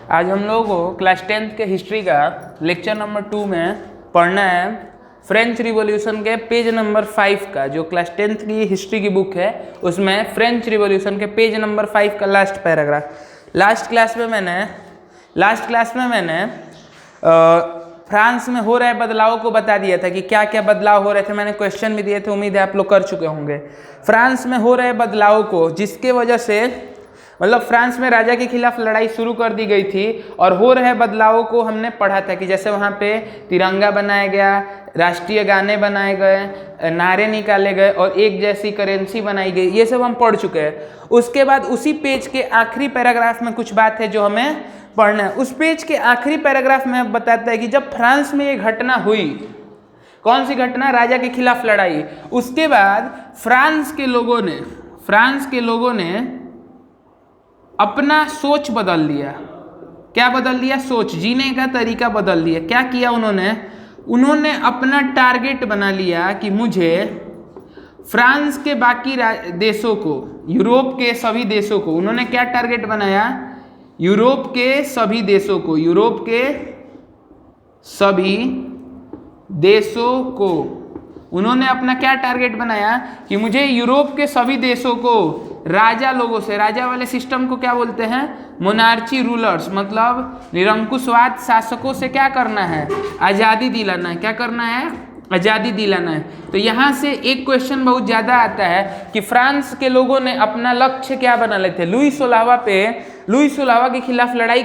आज हम लोगों को क्लास 10th के हिस्ट्री का लेक्चर नंबर 2 में पढ़ना है फ्रेंच रिवॉल्यूशन के पेज नंबर 5 का। जो क्लास 10th की हिस्ट्री की बुक है उसमें फ्रेंच रिवॉल्यूशन के पेज नंबर 5 का लास्ट पैराग्राफ। लास्ट क्लास में मैंने फ्रांस में हो रहे बदलाव को बता दिया था कि क्या क्या बदलाव हो रहे थे। मैंने क्वेश्चन भी दिए थे, उम्मीद है आप लोग कर चुके होंगे। फ्रांस में हो रहे बदलाव को, जिसके वजह से मतलब फ्रांस में राजा के खिलाफ लड़ाई शुरू कर दी गई थी और हो रहे बदलावों को हमने पढ़ा था कि जैसे वहाँ पे तिरंगा बनाया गया, राष्ट्रीय गाने बनाए गए, नारे निकाले गए और एक जैसी करेंसी बनाई गई। ये सब हम पढ़ चुके हैं। उसके बाद उसी पेज के आखिरी पैराग्राफ में कुछ बात है जो हमें पढ़ना है। उस पेज के आखिरी पैराग्राफ में बताता है कि जब फ्रांस में ये घटना हुई, कौन सी घटना? राजा के खिलाफ लड़ाई। उसके बाद फ्रांस के लोगों ने अपना सोच बदल लिया। क्या बदल लिया? सोच, जीने का तरीका बदल लिया। क्या किया उन्होंने अपना टारगेट बना लिया कि मुझे फ्रांस के बाकी देशों को, यूरोप के सभी देशों को, उन्होंने क्या टारगेट बनाया? यूरोप के सभी देशों को उन्होंने अपना क्या टारगेट बनाया कि मुझे यूरोप के सभी देशों को राजा लोगों से, राजा वाले सिस्टम को क्या बोलते हैं? मोनार्ची रूलर्स, मतलब निरंकुशवाद शासकों से क्या करना है? आज़ादी दिलाना है। क्या करना है? आज़ादी दिलाना है। तो यहाँ से एक क्वेश्चन बहुत ज़्यादा आता है कि फ्रांस के लोगों ने अपना लक्ष्य क्या बना लेते? लुई सोलहवां के खिलाफ लड़ाई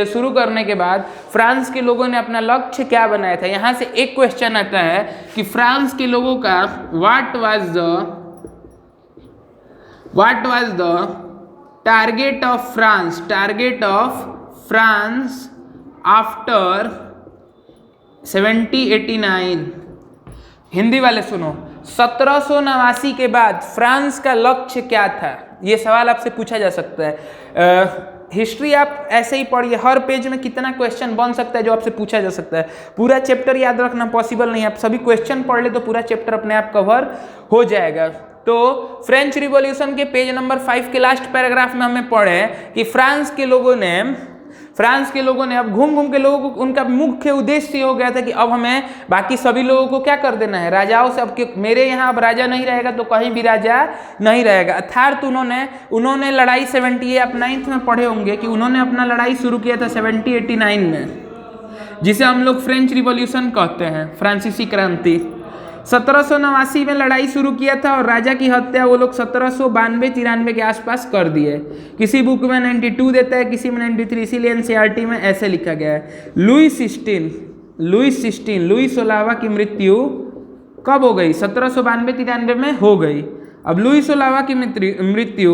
शुरू करने के बाद फ्रांस के लोगों ने अपना लक्ष्य क्या बनाया था? यहाँ से एक क्वेश्चन आता है कि फ्रांस के लोगों का what was the target of France after 1789। Hindi वाले सुनो, 1789 के बाद फ्रांस का लक्ष्य क्या था? ये सवाल आपसे पूछा जा सकता है। हिस्ट्री आप ऐसे ही पढ़िए, हर पेज में कितना क्वेश्चन बन सकता है जो आपसे पूछा जा सकता है। पूरा चैप्टर याद रखना पॉसिबल नहीं है, आप सभी क्वेश्चन पढ़ ले तो पूरा चैप्टर अपने आप कवर हो जाएगा। तो फ्रेंच रिवॉल्यूशन के पेज नंबर 5 के लास्ट पैराग्राफ में हमें पढ़े कि फ्रांस के लोगों ने अब घूम के लोगों को, उनका मुख्य उद्देश्य हो गया था कि अब हमें बाकी सभी लोगों को क्या कर देना है? राजाओं से, अब मेरे यहाँ अब राजा नहीं रहेगा तो कहीं भी राजा नहीं रहेगा। अर्थात उन्होंने लड़ाई 70, आप 9th में पढ़े होंगे कि उन्होंने अपना लड़ाई शुरू किया था 1789 में, जिसे हम लोग फ्रेंच रिवॉल्यूशन कहते हैं, फ्रांसीसी क्रांति। 1789 में लड़ाई शुरू किया था और राजा की हत्या वो लोग 1792-93 के आसपास कर दिए। किसी बुक में 92 देता है, किसी में 93, इसीलिए एनसीईआरटी में ऐसे लिखा गया है। लुई 16वां की मृत्यु कब हो गई? 1792-93 में हो गई। अब लुई 16वां की मृत्यु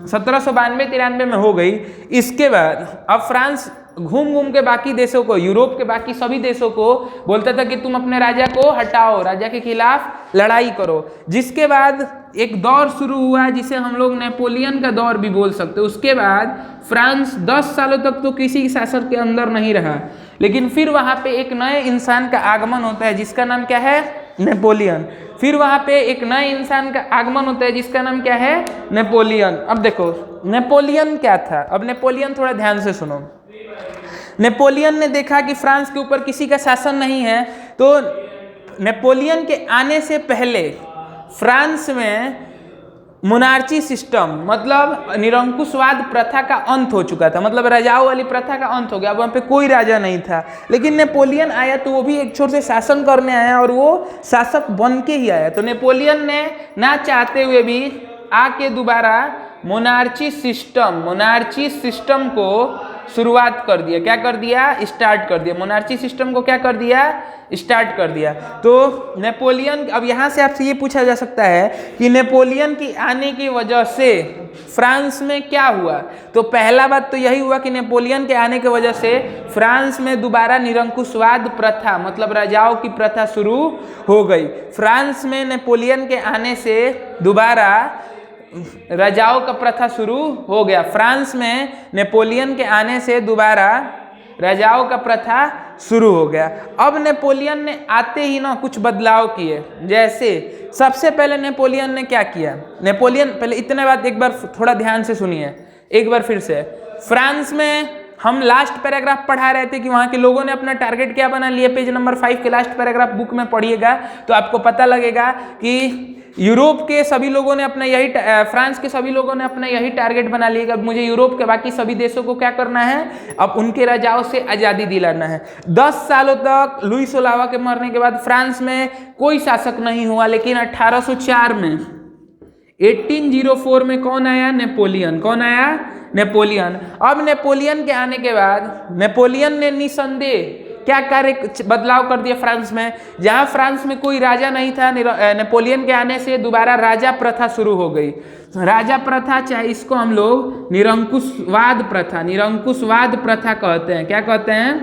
1792-93 में हो गई। इसके बाद अब फ्रांस घूम के बाकी देशों को, यूरोप के बाकी सभी देशों को बोलता था कि तुम अपने राजा को हटाओ, राजा के खिलाफ लड़ाई करो। जिसके बाद एक दौर शुरू हुआ जिसे हम लोग नेपोलियन का दौर भी बोल सकते हैं। उसके बाद फ्रांस 10 सालों तक तो किसी शासक के अंदर नहीं रहा, लेकिन फिर वहाँ पे एक नए इंसान का आगमन होता है जिसका नाम क्या है? नेपोलियन। फिर वहाँ पे एक नए इंसान का आगमन होता है जिसका नाम क्या है? नेपोलियन। अब देखो नेपोलियन क्या था। अब नेपोलियन, थोड़ा ध्यान से सुनो। नेपोलियन ने देखा कि फ्रांस के ऊपर किसी का शासन नहीं है, तो नेपोलियन के आने से पहले फ्रांस में मोनार्ची सिस्टम, मतलब निरंकुशवाद प्रथा का अंत हो चुका था, मतलब राजाओं वाली प्रथा का अंत हो गया। अब वहाँ पे कोई राजा नहीं था। लेकिन नेपोलियन आया तो वो भी एक छोर से शासन करने आया और वो शासक बन के ही आया। तो नेपोलियन ने ना चाहते हुए भी आके दोबारा मोनार्ची सिस्टम को शुरुआत कर दिया। क्या कर दिया? स्टार्ट कर दिया। मोनार्ची सिस्टम को क्या कर दिया? स्टार्ट कर दिया। तो नेपोलियन, अब यहाँ से आपसे ये पूछा जा सकता है कि नेपोलियन की आने की वजह से फ्रांस में क्या हुआ? तो पहला बात तो यही हुआ कि नेपोलियन के आने की वजह से फ्रांस में दोबारा निरंकुशवाद प्रथा, मतलब राजाओं की प्रथा शुरू हो गई। फ्रांस में नेपोलियन के आने से दोबारा राजाओं का प्रथा शुरू हो गया। फ्रांस में नेपोलियन के आने से दोबारा राजाओं का प्रथा शुरू हो गया। अब नेपोलियन ने आते ही ना कुछ बदलाव किए। जैसे सबसे पहले नेपोलियन ने क्या किया? नेपोलियन, पहले इतने बात एक बार थोड़ा ध्यान से सुनिए, एक बार फिर से। फ्रांस में हम लास्ट पैराग्राफ पढ़ा रहे थे कि वहां के लोगों ने अपना टारगेट क्या बना लिया, पेज नंबर 5 के लास्ट पैराग्राफ बुक में पढ़िएगा तो आपको पता लगेगा कि यूरोप के सभी लोगों ने अपना यही, फ्रांस के सभी लोगों ने अपना यही टारगेट बना लिया कि अब मुझे यूरोप के बाकी सभी देशों को क्या करना है, अब उनके राजाओं से आज़ादी दिलाना है। 10 सालों तक लुई सोलावा के मरने के बाद फ्रांस में कोई शासक नहीं हुआ, लेकिन 1804 में 1804 में कौन आया, नेपोलियन। कौन आया, नेपोलियन। अब नेपोलियन के आने के बाद नेपोलियन ने निसंदेह क्या कार्य बदलाव कर दिया फ्रांस में। जहां फ्रांस में कोई राजा नहीं था, नेपोलियन के आने से दोबारा राजा प्रथा शुरू हो गई। राजा प्रथा, चाहे इसको हम लोग निरंकुशवाद प्रथा, निरंकुशवाद प्रथा कहते हैं। क्या कहते हैं,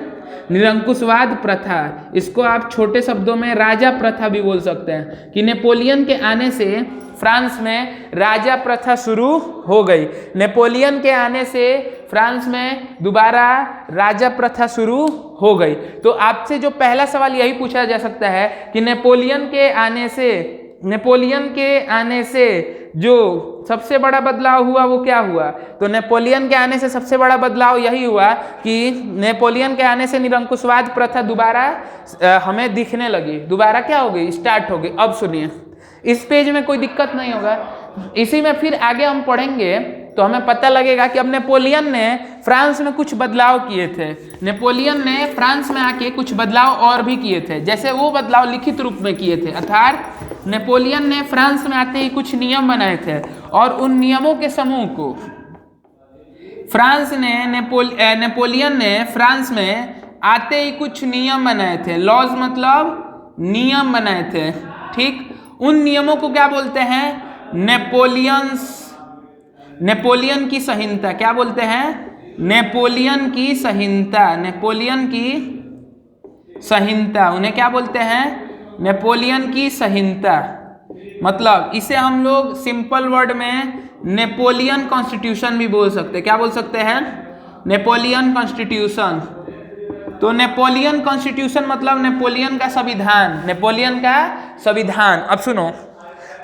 निरंकुशवाद प्रथा। इसको आप छोटे शब्दों में राजा प्रथा भी बोल सकते हैं कि नेपोलियन के आने से फ्रांस में राजा प्रथा शुरू हो गई। नेपोलियन के आने से फ्रांस में दोबारा राजा प्रथा शुरू हो गई। तो आपसे जो पहला सवाल यही पूछा जा सकता है कि नेपोलियन के आने से जो सबसे बड़ा बदलाव हुआ वो क्या हुआ। तो नेपोलियन के आने से सबसे बड़ा बदलाव यही हुआ कि नेपोलियन के आने से निरंकुशवाद प्रथा दोबारा हमें दिखने लगी, दोबारा क्या हो गई, स्टार्ट हो गई। अब सुनिए, इस पेज में कोई दिक्कत नहीं होगा, इसी में फिर आगे हम पढ़ेंगे तो हमें पता लगेगा कि अब नेपोलियन ने फ्रांस में कुछ बदलाव किए थे। नेपोलियन ने फ्रांस में आके कुछ बदलाव और भी किए थे, जैसे वो बदलाव लिखित रूप में किए थे। अर्थात नेपोलियन ने फ्रांस में आते ही कुछ नियम बनाए थे और उन नियमों के समूह को नेपोलियन ने फ्रांस में आते ही कुछ नियम बनाए थे। लॉज मतलब नियम बनाए थे, ठीक। उन नियमों को क्या बोलते हैं, नेपोलियन की संहिता। क्या बोलते हैं, नेपोलियन की संहिता। नेपोलियन की संहिता, उन्हें क्या बोलते हैं, नेपोलियन की संहिता। मतलब इसे हम लोग सिंपल वर्ड में नेपोलियन कॉन्स्टिट्यूशन भी बोल सकते हैं। क्या बोल सकते हैं, नेपोलियन कॉन्स्टिट्यूशन। तो नेपोलियन कॉन्स्टिट्यूशन मतलब नेपोलियन का संविधान, नेपोलियन का संविधान। अब सुनो,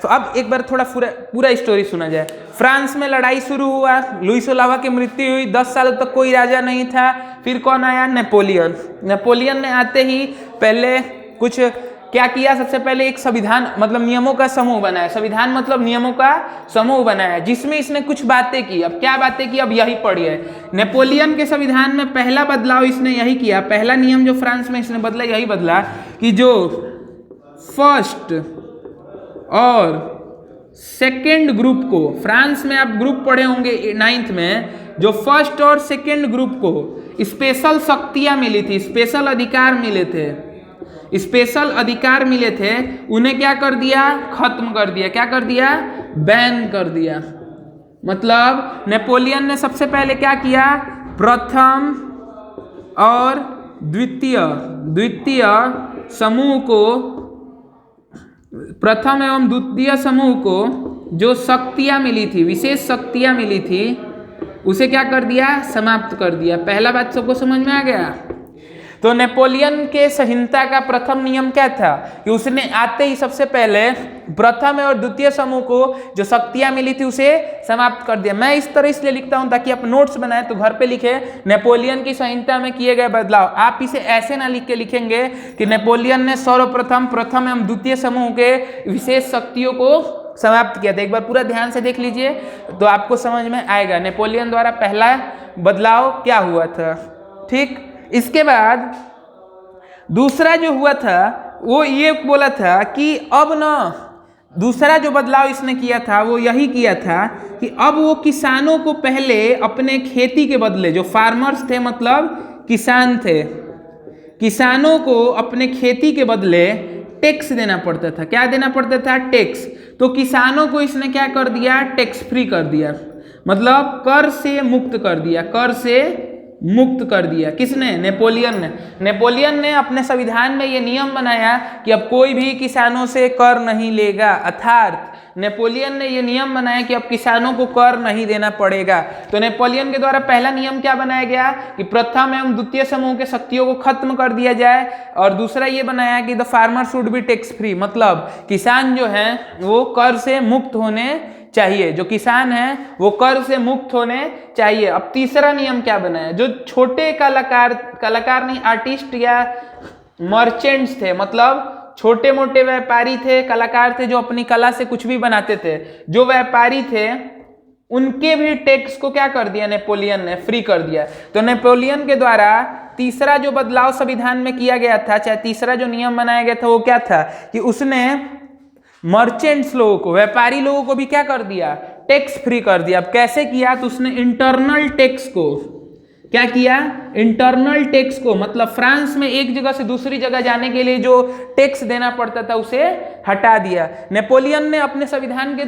तो अब एक बार थोड़ा पूरा स्टोरी सुना जाए। फ्रांस में लड़ाई शुरू हुआ, लुई सोलावा की मृत्यु हुई, 10 सालों तक कोई राजा नहीं था। फिर कौन आया, नेपोलियन। नेपोलियन ने आते ही पहले कुछ क्या किया, सबसे पहले एक संविधान मतलब नियमों का समूह बनाया। संविधान मतलब नियमों का समूह बनाया, जिसमें इसने कुछ बातें की। अब क्या बातें की, अब यही पढ़िए। नेपोलियन के संविधान में पहला बदलाव इसने यही किया, पहला नियम जो फ्रांस में इसने बदला यही बदला कि जो फर्स्ट और सेकेंड ग्रुप को, फ्रांस में आप ग्रुप पढ़े होंगे 9th में, जो फर्स्ट और सेकेंड ग्रुप को स्पेशल शक्तियां मिली थी, स्पेशल अधिकार मिले थे, स्पेशल अधिकार मिले थे, उन्हें क्या कर दिया, खत्म कर दिया। क्या कर दिया, बैन कर दिया। मतलब नेपोलियन ने सबसे पहले क्या किया, प्रथम और द्वितीय समूह को, प्रथम एवं द्वितीय समूह को जो शक्तियां मिली थी, विशेष शक्तियां मिली थी, उसे क्या कर दिया, समाप्त कर दिया। पहला बात सबको समझ में आ गया। तो नेपोलियन के संहिता का प्रथम नियम क्या था कि उसने आते ही सबसे पहले प्रथम और द्वितीय समूह को जो शक्तियां मिली थी उसे समाप्त कर दिया। मैं इस तरह इसलिए लिखता हूं ताकि आप नोट्स बनाए तो घर पे लिखे नेपोलियन की संहिता में किए गए बदलाव। आप इसे ऐसे ना लिख के लिखेंगे कि नेपोलियन ने सर्वप्रथम प्रथम एवं द्वितीय समूह के विशेष शक्तियों को समाप्त किया था। एक बार पूरा ध्यान से देख लीजिए तो आपको समझ में आएगा नेपोलियन द्वारा पहला बदलाव क्या हुआ था, ठीक। इसके बाद दूसरा जो हुआ था वो ये बोला था कि अब ना, दूसरा जो बदलाव इसने किया था वो यही किया था कि अब वो किसानों को पहले अपने खेती के बदले, जो फार्मर्स थे मतलब किसान थे, किसानों को अपने खेती के बदले टैक्स देना पड़ता था। क्या देना पड़ता था, टैक्स। तो किसानों को इसने क्या कर दिया, टैक्स फ्री कर दिया, मतलब कर से मुक्त कर दिया, कर से मुक्त कर दिया। किसने, नेपोलियन ने। नेपोलियन ने अपने संविधान में ये नियम बनाया कि अब कोई भी किसानों से कर नहीं लेगा, अर्थात नेपोलियन ने ये नियम बनाया कि अब किसानों को कर नहीं देना पड़ेगा। तो नेपोलियन के द्वारा पहला नियम क्या बनाया गया कि प्रथम एवं द्वितीय समूह के शक्तियों को खत्म कर दिया जाए, और दूसरा ये बनाया कि the farmer should be tax free, मतलब किसान जो है वो कर से मुक्त होने चाहिए, जो किसान हैं वो कर से मुक्त होने चाहिए। अब तीसरा नियम क्या बना है, जो छोटे कलाकार नहीं, आर्टिस्ट या मर्चेंट्स थे, मतलब छोटे मोटे व्यापारी थे, कलाकार थे जो अपनी कला से कुछ भी बनाते थे, जो व्यापारी थे उनके भी टैक्स को क्या कर दिया नेपोलियन ने, फ्री कर दिया। तो नेपोलियन के द्वारा तीसरा जो बदलाव संविधान में किया गया था, चाहे तीसरा जो नियम बनाया गया था वो क्या था कि उसने मर्चेंट्स लोगों को, व्यापारी लोगों को भी क्या कर दिया, टैक्स फ्री कर दिया। अब कैसे किया, तो उसने इंटरनल टैक्स को क्या किया, इंटरनल टैक्स को, मतलब फ्रांस में एक जगह से दूसरी जगह जाने के लिए जो टैक्स देना पड़ता था उसे हटा दिया। नेपोलियन ने अपने संविधान के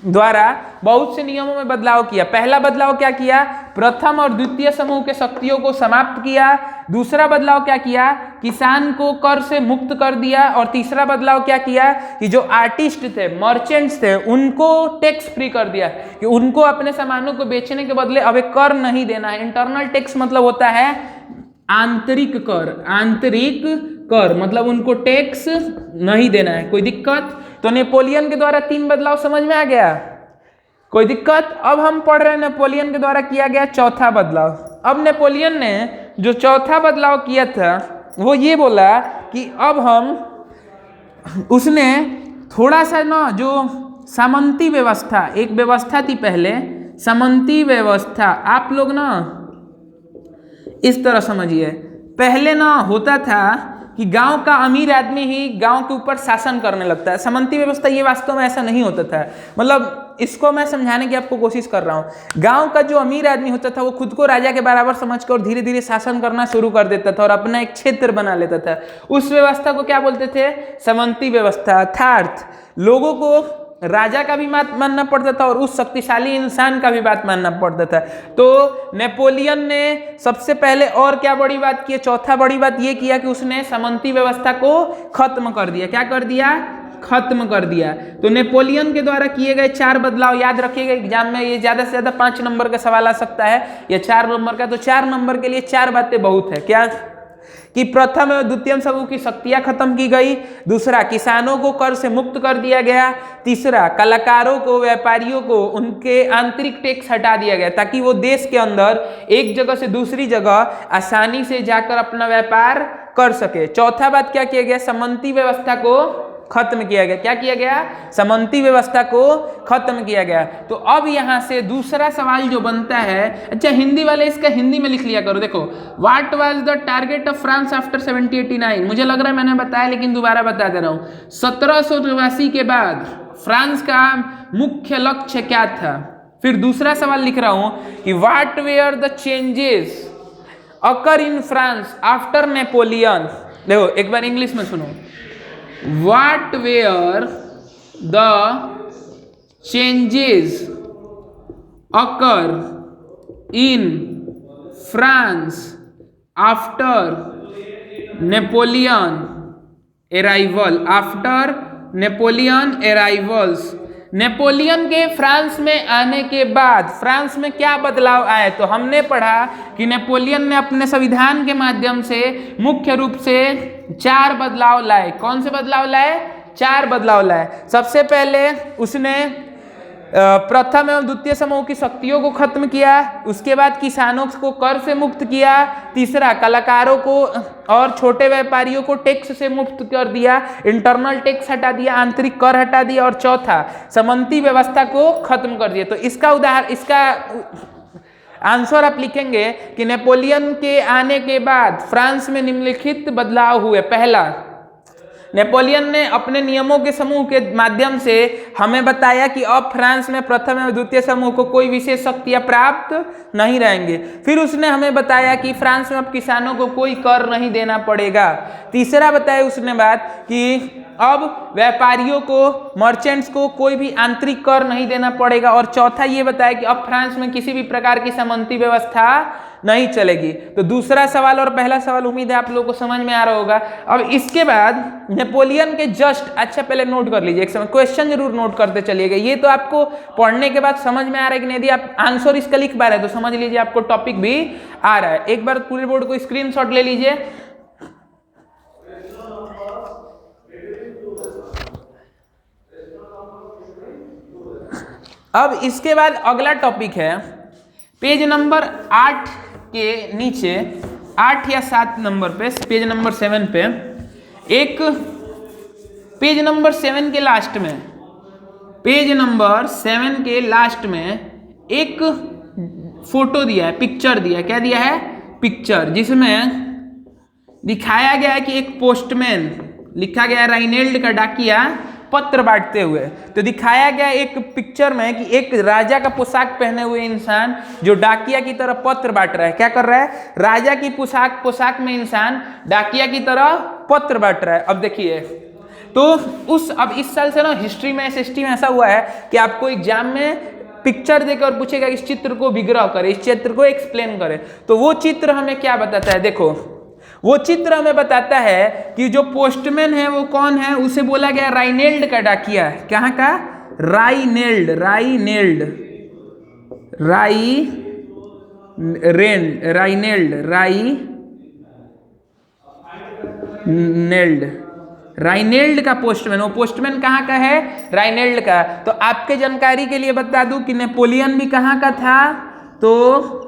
द्वारा बहुत से नियमों में बदलाव किया। पहला बदलाव क्या किया, प्रथम और द्वितीय समूह के शक्तियों को समाप्त किया। दूसरा बदलाव क्या किया, किसान को कर से मुक्त कर दिया। और तीसरा बदलाव क्या किया कि जो आर्टिस्ट थे, मर्चेंट्स थे, उनको टैक्स फ्री कर दिया, कि उनको अपने सामानों को बेचने के बदले अब एक कर नहीं देना है। इंटरनल टैक्स मतलब होता है आंतरिक कर, आंतरिक कर मतलब उनको टैक्स नहीं देना है। कोई दिक्कत? तो नेपोलियन के द्वारा 3 बदलाव समझ में आ गया, कोई दिक्कत? अब हम पढ़ रहे हैं नेपोलियन के द्वारा किया गया चौथा बदलाव। अब नेपोलियन ने जो चौथा बदलाव किया था वो ये बोला कि अब हम, उसने थोड़ा सा ना, जो सामंती व्यवस्था, एक व्यवस्था थी पहले सामंती व्यवस्था, आप लोग ना इस तरह समझिए, पहले ना होता था कि गांव का अमीर आदमी ही गांव के ऊपर शासन करने लगता है। सामंती व्यवस्था ये वास्तव में ऐसा नहीं होता था, मतलब इसको मैं समझाने की आपको कोशिश कर रहा हूँ। गांव का जो अमीर आदमी होता था वो खुद को राजा के बराबर समझकर धीरे धीरे शासन करना शुरू कर देता था और अपना एक क्षेत्र बना लेता था। उस व्यवस्था को क्या बोलते थे, सामंती व्यवस्था। अर्थात लोगों को राजा का भी बात मानना पड़ता था और उस शक्तिशाली इंसान का भी बात मानना पड़ता था। तो नेपोलियन ने सबसे पहले और क्या बड़ी बात की, चौथा बड़ी बात ये किया कि उसने सामंती व्यवस्था को खत्म कर दिया। क्या कर दिया, खत्म कर दिया। तो नेपोलियन के द्वारा किए गए 4 बदलाव याद रखिएगा, एग्जाम में ये ज्यादा से ज्यादा 5 नंबर का सवाल आ सकता है या 4 नंबर का। तो 4 नंबर के लिए 4 बातें बहुत है। क्या कि प्रथम एवं द्वितीय समूह की शक्तियां खत्म की गई। दूसरा, किसानों को कर से मुक्त कर दिया गया। तीसरा, कलाकारों को, व्यापारियों को उनके आंतरिक टैक्स हटा दिया गया ताकि वो देश के अंदर एक जगह से दूसरी जगह आसानी से जाकर अपना व्यापार कर सके। चौथा बात क्या किया गया, सामंती व्यवस्था को खत्म किया गया। क्या किया गया, सामंती व्यवस्था को खत्म किया गया। तो अब यहां से दूसरा सवाल जो बनता है, अच्छा हिंदी वाले इसका हिंदी में लिख लिया करो। देखो, what was the target of France after 1789। मुझे लग रहा है मैंने बताया लेकिन दोबारा बता दे रहा हूं। 1789 के बाद फ्रांस का मुख्य लक्ष्य क्या था। फिर दूसरा सवाल लिख रहा हूं कि what were the changes occur in France after Napoleon. देखो एक बार इंग्लिश में सुनो, what were the changes occur in France after Napoleon arrival, after Napoleon arrivals। Napoleon के फ्रांस में आने के बाद फ्रांस में क्या बदलाव आए, तो हमने पढ़ा कि नेपोलियन ने अपने संविधान के माध्यम से मुख्य रूप से 4 बदलाव लाए। कौन से बदलाव लाए, 4 बदलाव लाए। सबसे पहले उसने प्रथम एवं द्वितीय समूह की शक्तियों को खत्म किया। उसके बाद किसानों को कर से मुक्त किया। तीसरा, कलाकारों को और छोटे व्यापारियों को टैक्स से मुक्त कर दिया, इंटरनल टैक्स हटा दिया, आंतरिक कर हटा दिया। और चौथा, सामंती व्यवस्था को खत्म कर दिया। तो इसका आंसर आप लिखेंगे कि नेपोलियन के आने के बाद फ्रांस में निम्नलिखित बदलाव हुए। पहला, नेपोलियन ने अपने नियमों के समूह के माध्यम से हमें बताया कि अब फ्रांस में प्रथम एवं द्वितीय समूह को कोई विशेष शक्तियां प्राप्त नहीं रहेंगे। फिर उसने हमें बताया कि फ्रांस में अब किसानों को कोई कर नहीं देना पड़ेगा। तीसरा बताया उसने बात कि अब व्यापारियों को, मर्चेंट्स को कोई भी आंतरिक कर नहीं देना पड़ेगा। और चौथा ये बताया कि अब फ्रांस में किसी भी प्रकार की सामंती व्यवस्था नहीं चलेगी। तो दूसरा सवाल और पहला सवाल उम्मीद है आप लोगों को समझ में आ रहा होगा। अब इसके बाद नेपोलियन के जस्ट, अच्छा पहले नोट कर लीजिए, एक समय क्वेश्चन जरूर नोट करते चलिएगा। ये तो आपको पढ़ने के बाद समझ में आ रहा है कि नहीं, यदि आप आंसर इसका लिख पा रहे हैं तो समझ लीजिए आपको टॉपिक भी आ रहा है। एक बार पूरे बोर्ड को स्क्रीनशॉट ले लीजिए। अब इसके बाद अगला टॉपिक है पेज नंबर 8 के नीचे, 8 या 7 नंबर पे, पेज नंबर 7 पे, एक पेज नंबर 7 के लास्ट में, पेज नंबर 7 के लास्ट में एक फोटो दिया है, पिक्चर दिया है। क्या दिया है? पिक्चर, जिसमें दिखाया गया है कि एक पोस्टमैन, लिखा गया है राइनेल्ड का डाकिया पत्र बांटते हुए। तो दिखाया गया एक पिक्चर में कि एक राजा का पोशाक पहने हुए इंसान जो डाकिया की तरह पत्र बांट रहा है। क्या कर रहा है? राजा की पोशाक में इंसान डाकिया की तरह पत्र बांट रहा है। अब देखिए, तो अब इस साल से ना हिस्ट्री में, SST में ऐसा हुआ है कि आपको एग्जाम में पिक्चर देकर और पूछेगा इस चित्र को विग्रह करे, इस चित्र को एक्सप्लेन करे। तो वो चित्र हमें क्या बताता है? देखो, वो चित्र हमें बताता है कि जो पोस्टमैन है वो कौन है। उसे बोला गया राइनेल्ड का डाकिया। कहाँ का? राइनेल्ड राइनेल्ड का पोस्टमैन। वो पोस्टमैन कहाँ का है? राइनेल्ड का। तो आपके जानकारी के लिए बता दूं कि नेपोलियन भी कहाँ का था? तो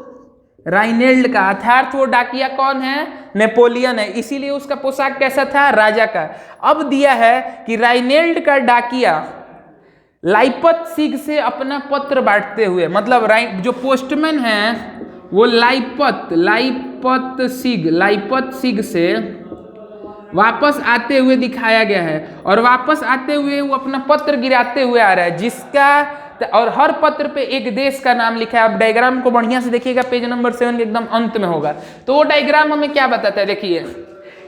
राइनेल्ड का। अर्थात वो डाकिया कौन है? नेपोलियन है। इसीलिए उसका पोशाक कैसा था? राजा का। अब दिया है कि राइनेल्ड का डाकिया लाइपत्सिग से अपना पत्र बांटते हुए, मतलब जो पोस्टमैन है वो लाइपत्सिग से वापस आते हुए दिखाया गया है। और वापस आते हुए वो अपना पत्र गिराते हुए आ रहा है, जिसका, और हर पत्र पे एक देश का नाम लिखा है। आप डायग्राम को बढ़िया से देखिएगा, पेज नंबर 7 के एकदम अंत में होगा। तो वो डायग्राम हमें क्या बताता है? देखिए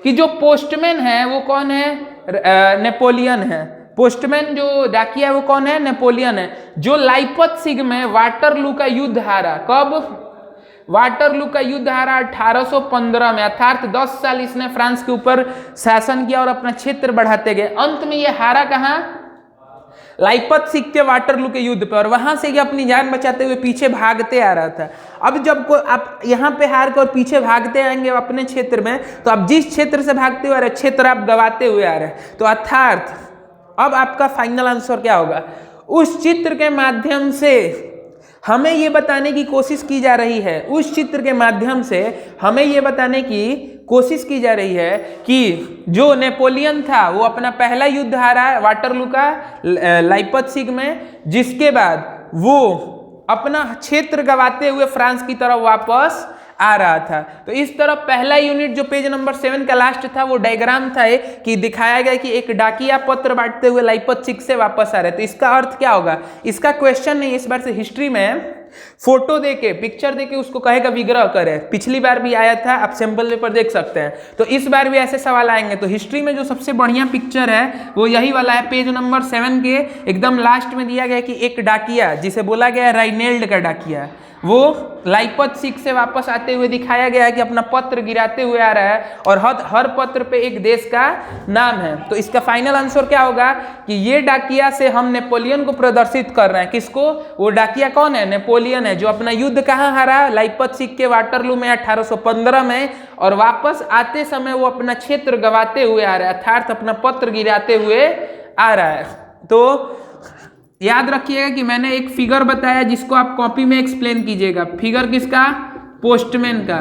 कि जो पोस्टमैन है वो कौन है? नेपोलियन है। पोस्टमैन जो डाकिया है वो कौन है? नेपोलियन है। जो लाइपत्सिग में वाटरलू का युद्ध हारा। कब वाटरलू का युद्ध हारा? 1815 में। अर्थात 10 साल इसने फ्रांस के ऊपर शासन किया और अपना क्षेत्र बढ़ाते गए। अंत में ये हारा कहाँ? लाइपत्सिग के वाटरलू के युद्ध पे। और वहां से ये अपनी जान बचाते हुए पीछे भागते आ रहा था। अब जब आप यहाँ पे हार कर पीछे भागते आएंगे अपने क्षेत्र में, तो आप जिस क्षेत्र से भागते हुए आ रहे क्षेत्र आप गवाते हुए आ रहे हैं। तो अर्थात अब आपका फाइनल आंसर क्या होगा? उस चित्र के माध्यम से हमें ये बताने की कोशिश की जा रही है, उस चित्र के माध्यम से हमें ये बताने की कोशिश की जा रही है कि जो नेपोलियन था वो अपना पहला युद्ध हारा वाटरलू का लाइपत्सिग में, जिसके बाद वो अपना क्षेत्र गवाते हुए फ्रांस की तरफ वापस आ रहा था। तो इस तरह पहला यूनिट जो पेज नंबर 7 का लास्ट था वो डायग्राम था कि दिखाया गया कि एक डाकिया पत्र बांटते हुए लाइपत्सिग से वापस आ रहे। तो इसका अर्थ क्या होगा? इसका क्वेश्चन नहीं, इस बार से हिस्ट्री में फोटो देके, पिक्चर देके उसको कहेगा विग्रह करे। पिछली बार भी आया था, आप सैंपल पेपर देख सकते हैं। तो इस बार भी ऐसे सवाल आएंगे। तो हिस्ट्री में जो सबसे बढ़िया पिक्चर है वो यही वाला है, पेज नंबर 7 के एकदम लास्ट में दिया गया कि एक डाकिया, जिसे बोला गया राइनेल्ड का डाकिया, वो लाइपत्सिग से वापस आते हुए दिखाया गया है कि अपना पत्र गिराते हुए आ रहा है और हर पत्र पे एक देश का नाम है। तो इसका फाइनल आंसर क्या होगा कि ये डाकिया से हम नेपोलियन को प्रदर्शित कर रहे हैं। किसको? वो डाकिया कौन है? नेपोलियन है, जो अपना युद्ध कहाँ हारा? लाइपत्सिग के वाटरलू में 1815 में। और वापस आते समय वो अपना क्षेत्र गवाते हुए आ रहा है, अर्थात अपना पत्र गिराते हुए आ रहा है। तो याद रखिएगा कि मैंने एक फिगर बताया जिसको आप कॉपी में एक्सप्लेन कीजिएगा। फिगर किसका? पोस्टमैन का।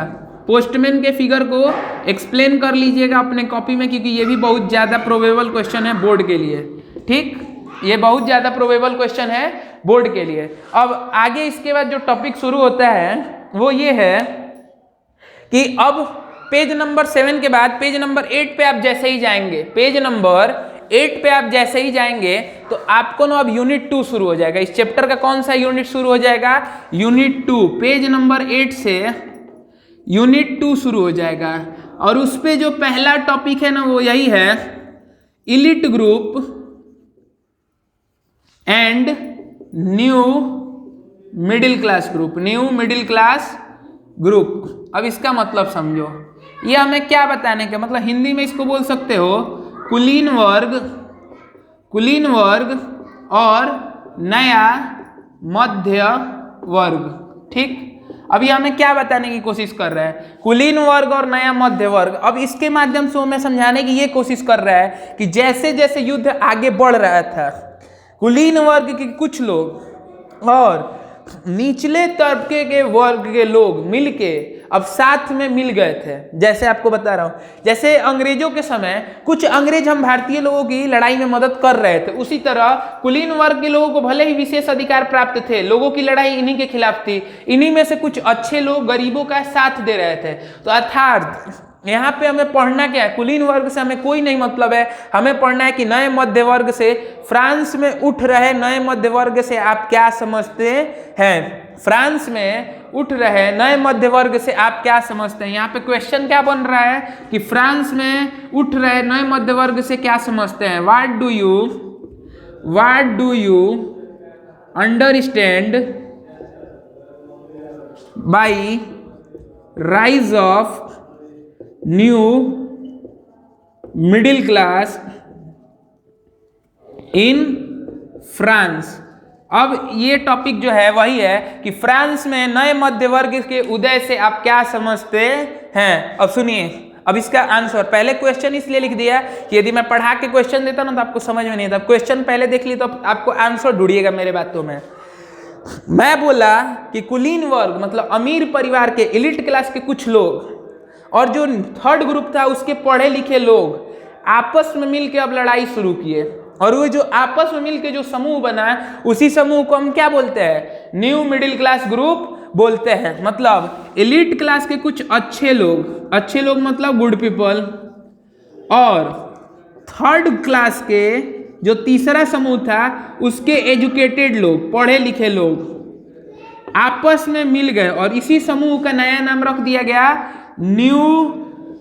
पोस्टमैन के फिगर को एक्सप्लेन कर लीजिएगा अपने कॉपी में, क्योंकि ये भी बहुत ज़्यादा प्रोबेबल क्वेश्चन है बोर्ड के लिए। ठीक, ये बहुत ज़्यादा प्रोबेबल क्वेश्चन है बोर्ड के लिए। अब आगे इसके बाद जो टॉपिक शुरू होता है वो ये है कि अब पेज नंबर 7 के बाद पेज नंबर 8 पे आप जैसे ही जाएंगे, पेज नंबर 8 पे आप जैसे ही जाएंगे तो आपको ना अब यूनिट 2 शुरू हो जाएगा। इस चैप्टर का कौन सा यूनिट शुरू हो जाएगा? यूनिट 2। पेज नंबर 8 से यूनिट 2 शुरू हो जाएगा। और उस पे जो पहला टॉपिक है ना वो यही है, elite group and new middle class group. New middle class group. अब इसका मतलब समझो, ये हमें क्या बताने का मतलब, हिंदी में इसको बोल सकते हो कुलीन वर्ग और नया मध्य वर्ग। ठीक, अभी हमें क्या बताने की कोशिश कर रहा है? कुलीन वर्ग और नया मध्य वर्ग। अब इसके माध्यम से हमें समझाने की ये कोशिश कर रहा है कि जैसे जैसे युद्ध आगे बढ़ रहा था, कुलीन वर्ग के कुछ लोग और निचले तबके के वर्ग के लोग मिलके अब साथ में मिल गए थे। जैसे आपको बता रहा हूं, जैसे अंग्रेजों के समय कुछ अंग्रेज हम भारतीय लोगों की लड़ाई में मदद कर रहे थे, उसी तरह कुलीन वर्ग के लोगों को भले ही विशेष अधिकार प्राप्त थे, लोगों की लड़ाई इन्हीं के खिलाफ थी, इन्हीं में से कुछ अच्छे लोग गरीबों का साथ दे रहे थे। तो अर्थात यहाँ पे हमें पढ़ना क्या है, कुलीन वर्ग से हमें कोई नहीं मतलब है, हमें पढ़ना है कि नए मध्य वर्ग से, फ्रांस में उठ रहे नए मध्य वर्ग से आप क्या समझते हैं। फ्रांस में उठ रहे नए मध्य वर्ग से आप क्या समझते हैं। यहाँ पे क्वेश्चन क्या बन रहा है कि फ्रांस में उठ रहे नए मध्य वर्ग से क्या समझते हैं। What do you understand by rise of new middle class in France. अब ये टॉपिक जो है वही है कि फ्रांस में नए मध्य वर्ग के उदय से आप क्या समझते हैं। अब सुनिए, अब इसका आंसर, पहले क्वेश्चन इसलिए लिख दिया कि यदि मैं पढ़ा के क्वेश्चन देता ना तो आपको समझ में नहीं आता, क्वेश्चन पहले देख ली तो आपको आंसर ढूंढिएगा मेरे बातों में। मैं बोला कि कुलीन वर्ग मतलब अमीर परिवार के एलिट क्लास के कुछ लोग और जो थर्ड ग्रुप था उसके पढ़े लिखे लोग आपस में मिलकर अब लड़ाई शुरू किए, और वो जो आपस में मिलकर जो समूह बना उसी समूह को हम क्या बोलते हैं, न्यू मिडिल क्लास ग्रुप बोलते हैं। मतलब एलिट क्लास के कुछ अच्छे लोग मतलब गुड पीपल, और थर्ड क्लास के जो तीसरा समूह था उसके एजुकेटेड लोग, पढ़े लिखे लोग आपस में मिल गए और इसी समूह का नया नाम रख दिया गया न्यू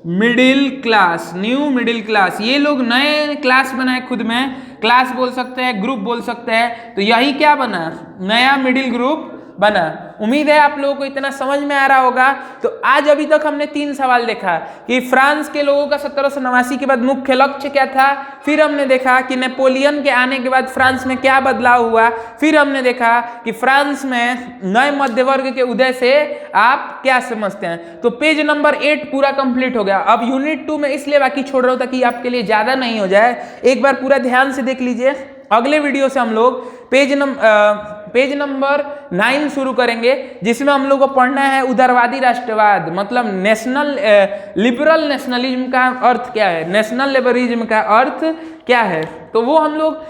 मिडिल क्लास। ये लोग नए क्लास बनाए, खुद में क्लास बोल सकते हैं, ग्रुप बोल सकते हैं, तो यही क्या बना, नया मिडिल ग्रुप बना। उम्मीद है आप लोगों को इतना समझ में आ रहा होगा। तो आज अभी तक हमने 3 सवाल देखा कि फ्रांस के लोगों का 1789 के बाद मुख्य लक्ष्य क्या था, फिर हमने देखा कि नेपोलियन के आने के बाद फ्रांस में क्या बदलाव हुआ, फिर हमने देखा कि फ्रांस में नए मध्य वर्ग के उदय से आप क्या समझते हैं। तो पेज नंबर 8 पूरा कंप्लीट हो गया। अब यूनिट 2 में इसलिए बाकी छोड़ रहा हूं ताकि आपके लिए ज्यादा नहीं हो जाए, एक बार पूरा ध्यान से देख लीजिए। अगले वीडियो से हम लोग पेज नंबर 9 शुरू करेंगे, जिसमें हम लोग को पढ़ना है उदारवादी राष्ट्रवाद मतलब लिबरल नेशनलिज्म का अर्थ क्या है, नेशनल लिबरलिज्म का अर्थ क्या है। तो वो हम लोग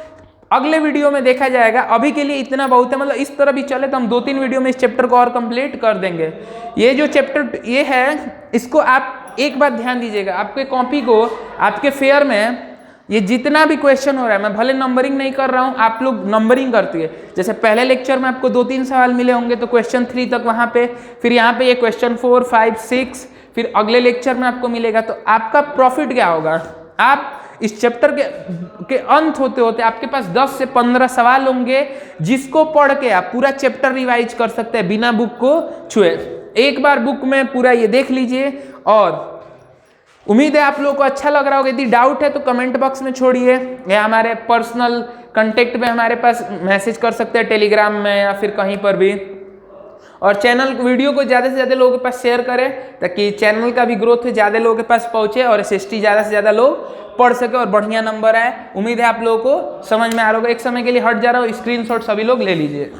अगले वीडियो में देखा जाएगा। अभी के लिए इतना बहुत है, मतलब इस तरह भी चले तो हम 2-3 वीडियो में इस चैप्टर को और कंप्लीट कर देंगे। ये जो चैप्टर ये है, इसको आप एक बात ध्यान दीजिएगा, आपके कॉपी को आपके फेयर में ये जितना भी क्वेश्चन हो रहा है, मैं भले नंबरिंग नहीं कर रहा हूँ, आप लोग नंबरिंग करती है। जैसे पहले लेक्चर में आपको 2-3 सवाल मिले होंगे तो क्वेश्चन 3 तक वहाँ पे, फिर यहाँ पे ये क्वेश्चन 4, 5, 6, फिर अगले लेक्चर में आपको मिलेगा। तो आपका प्रॉफिट क्या होगा, आप इस चैप्टर के अंत होते होते आपके पास 10 से 15 सवाल होंगे, जिसको पढ़ के आप पूरा चैप्टर रिवाइज कर सकते हैं बिना बुक को छुए। एक बार बुक में पूरा ये देख लीजिए, और उम्मीद है आप लोगों को अच्छा लग रहा होगा। यदि डाउट है तो कमेंट बॉक्स में छोड़िए, या हमारे पर्सनल कांटेक्ट में हमारे पास मैसेज कर सकते हैं, टेलीग्राम में या फिर कहीं पर भी। और चैनल वीडियो को ज़्यादा से ज़्यादा लोगों के पास शेयर करें ताकि चैनल का भी ग्रोथ ज़्यादा लोगों के पास पहुँचे और SST ज़्यादा से ज़्यादा लोग पढ़ सके और बढ़िया नंबर आए। उम्मीद है आप लोगों को समझ में आ रहा होगा। एक समय के लिए हट जा रहा हूँ, स्क्रीनशॉट सभी लोग ले लीजिए।